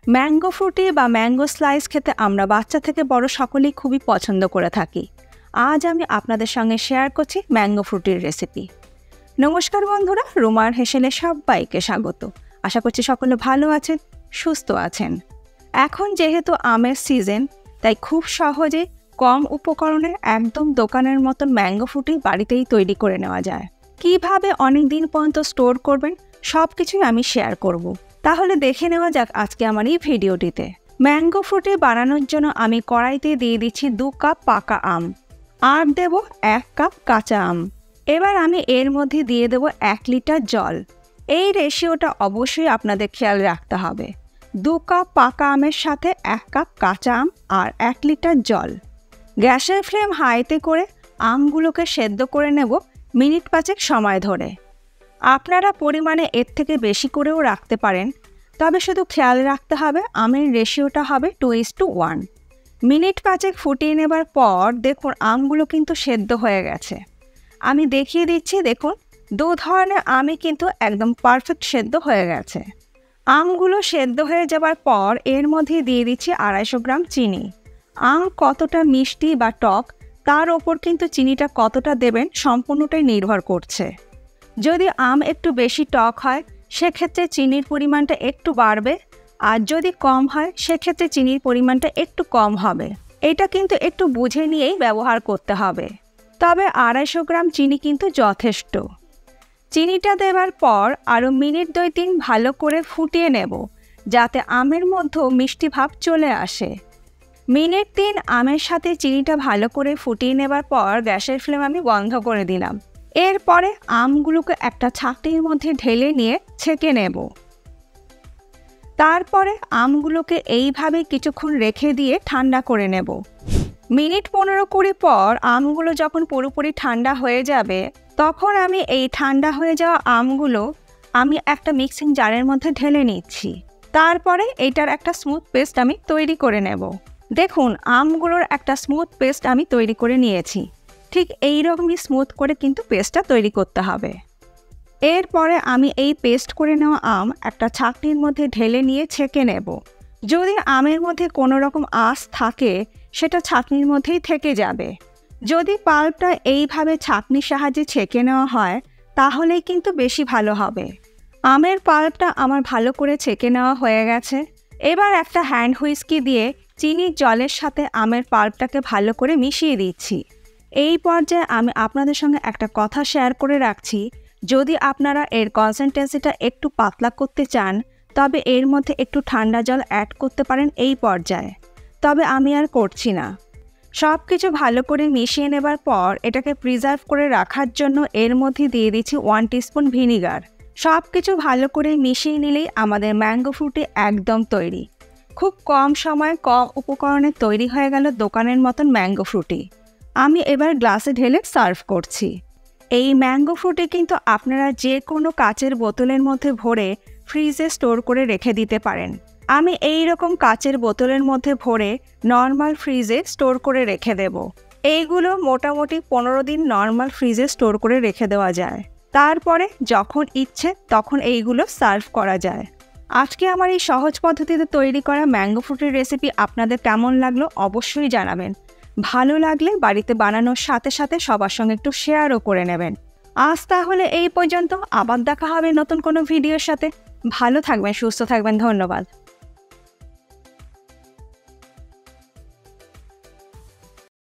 Mango Frooti বা mango slice খেতে আমরা বাচ্চা থেকে বড় সকলেই খুবই পছন্দ করে থাকি। আজ আমি আপনাদের সঙ্গে শেয়ার করছি ম্যাঙ্গো ফ্রুটির রেসিপি। নমস্কার বন্ধুরা, রুমার হেসেলে সবাইকে স্বাগত। আশা করছি সকলে ভালো আছেন, সুস্থ আছেন। এখন যেহেতু আমের সিজন, তাই খুব সহজে কম উপকরণে একদম দোকানের মতন ম্যাঙ্গো ফ্রুটি বাড়িতেই তৈরি করে নেওয়া যায়। কিভাবে অনেক দিন পর্যন্ত স্টোর করবেন সব কিছুই আমি শেয়ার করব। তাহলে দেখে নেওয়া যাক আজকে আমার এই ভিডিওটিতে। ম্যাঙ্গো ফ্রুটি বানানোর জন্য আমি কড়াইতে দিয়ে দিচ্ছি 2 কাপ পাকা আম, আর দেব 1 কাপ কাঁচা আম। এবার আমি এর মধ্যে দিয়ে দেব 1 লিটার জল। এই রেশিওটা অবশ্যই আপনাদের খেয়াল রাখতে হবে। 2 কাপ পাকা আমের সাথে 1 কাপ কাঁচা আম আর 1 লিটার জল। গ্যাসের ফ্লেম হাইতে করে আমগুলোকে সেদ্ধ করে নেব মিনিট 5 সময় ধরে। আপনারা পরিমাণে এর থেকে বেশি করেও রাখতে পারেন, তবে শুধু খেয়াল রাখতে হবে আমের রেশিওটা হবে 2:1। মিনিট 5 ফুটিয়ে নেবার পর দেখুন আমগুলো কিন্তু সেদ্ধ হয়ে গেছে। আমি দেখিয়ে দিচ্ছি, দেখুন 2 ধরনের আমই কিন্তু একদম পারফেক্ট সেদ্ধ হয়ে গেছে। আমগুলো সেদ্ধ হয়ে যাবার পর এর মধ্যে দিয়ে দিচ্ছি 250 গ্রাম চিনি। আম কতটা মিষ্টি বা টক তার ওপর কিন্তু চিনিটা কতটা দেবেন সম্পূর্ণটাই নির্ভর করছে। যদি আম একটু বেশি টক হয় সেক্ষেত্রে চিনির পরিমাণটা একটু বাড়বে, আর যদি কম হয় সেক্ষেত্রে চিনির পরিমাণটা একটু কম হবে। এটা কিন্তু একটু বুঝে নিয়েই ব্যবহার করতে হবে। তবে 250 গ্রাম চিনি কিন্তু যথেষ্ট। চিনিটা দেওয়ার পর আরও মিনিট 2-3 ভালো করে ফুটিয়ে নেব, যাতে আমের মধ্যেও মিষ্টি ভাব চলে আসে। মিনিট 3 আমের সাথে চিনিটা ভালো করে ফুটিয়ে নেবার পর গ্যাসের ফ্লেম আমি বন্ধ করে দিলাম। এরপরে আমগুলোকে একটা ছাঁকনির মধ্যে ঢেলে নিয়ে ছেঁকে নেব। তারপরে আমগুলোকে এইভাবে কিছুক্ষণ রেখে দিয়ে ঠান্ডা করে নেব। মিনিট 15-20 পর আমগুলো যখন পুরোপুরি ঠান্ডা হয়ে যাবে, তখন আমি এই ঠান্ডা হয়ে যাওয়া আমগুলো আমি একটা মিক্সিং জারের মধ্যে ঢেলে নিচ্ছি। তারপরে এইটার একটা স্মুথ পেস্ট আমি তৈরি করে নেব। দেখুন আমগুলোর একটা স্মুথ পেস্ট আমি তৈরি করে নিয়েছি। ঠিক এইরকমই স্মুথ করে কিন্তু পেস্টটা তৈরি করতে হবে। এরপরে আমি এই পেস্ট করে নেওয়া আম একটা ছাঁকনির মধ্যে ঢেলে নিয়ে ছেঁকে নেব। যদি আমের মধ্যে কোনো রকম আঁশ থাকে সেটা ছাঁকনির মধ্যেই থেকে যাবে। যদি পাল্পটা এইভাবে ছাঁকনির সাহায্যে ছেঁকে নেওয়া হয় তাহলেই কিন্তু বেশি ভালো হবে। আমের পাল্পটা আমার ভালো করে ছেঁকে নেওয়া হয়ে গেছে। এবার একটা হ্যান্ড হুইস্কি দিয়ে চিনির জলের সাথে আমের পাল্পটাকে ভালো করে মিশিয়ে দিচ্ছি। এই পর্যায়ে আমি আপনাদের সঙ্গে একটা কথা শেয়ার করে রাখছি, যদি আপনারা এর কনসিস্টেন্সিটা একটু পাতলা করতে চান তবে এর মধ্যে একটু ঠান্ডা জল অ্যাড করতে পারেন এই পর্যায়ে, তবে আমি আর করছি না। সব কিছু ভালো করে মিশিয়ে নেবার পর এটাকে প্রিজার্ভ করে রাখার জন্য এর মধ্যে দিয়ে দিচ্ছি 1 টিস্পুন ভিনিগার। সব কিছু ভালো করে মিশিয়ে নিলেই আমাদের ম্যাঙ্গো ফ্রুটি একদম তৈরি। খুব কম সময় কম উপকরণে তৈরি হয়ে গেল দোকানের মতন ম্যাঙ্গো ফ্রুটি। আমি এবার গ্লাসে ঢেলে সার্ভ করছি। এই ম্যাঙ্গো ফ্রুটি কিন্তু আপনারা যে কোনো কাচের বোতলের মধ্যে ভরে ফ্রিজে স্টোর করে রেখে দিতে পারেন। আমি এই রকম কাচের বোতলের মধ্যে ভরে নর্মাল ফ্রিজে স্টোর করে রেখে দেব। এইগুলো মোটামুটি 15 দিন নর্মাল ফ্রিজে স্টোর করে রেখে দেওয়া যায়। তারপরে যখন ইচ্ছে তখন এইগুলো সার্ভ করা যায়। আজকে আমার এই সহজ পদ্ধতিতে তৈরি করা ম্যাঙ্গো ফ্রুটির রেসিপি আপনাদের কেমন লাগলো অবশ্যই জানাবেন। ভালো লাগলে বাড়িতে বানানোর সাথে সাথে সবার সঙ্গে একটু শেয়ারও করে নেবেন। আজ তাহলে এই পর্যন্ত, আবার দেখা হবে নতুন কোনো ভিডিওর সাথে। ভালো থাকবেন, সুস্থ থাকবেন, ধন্যবাদ।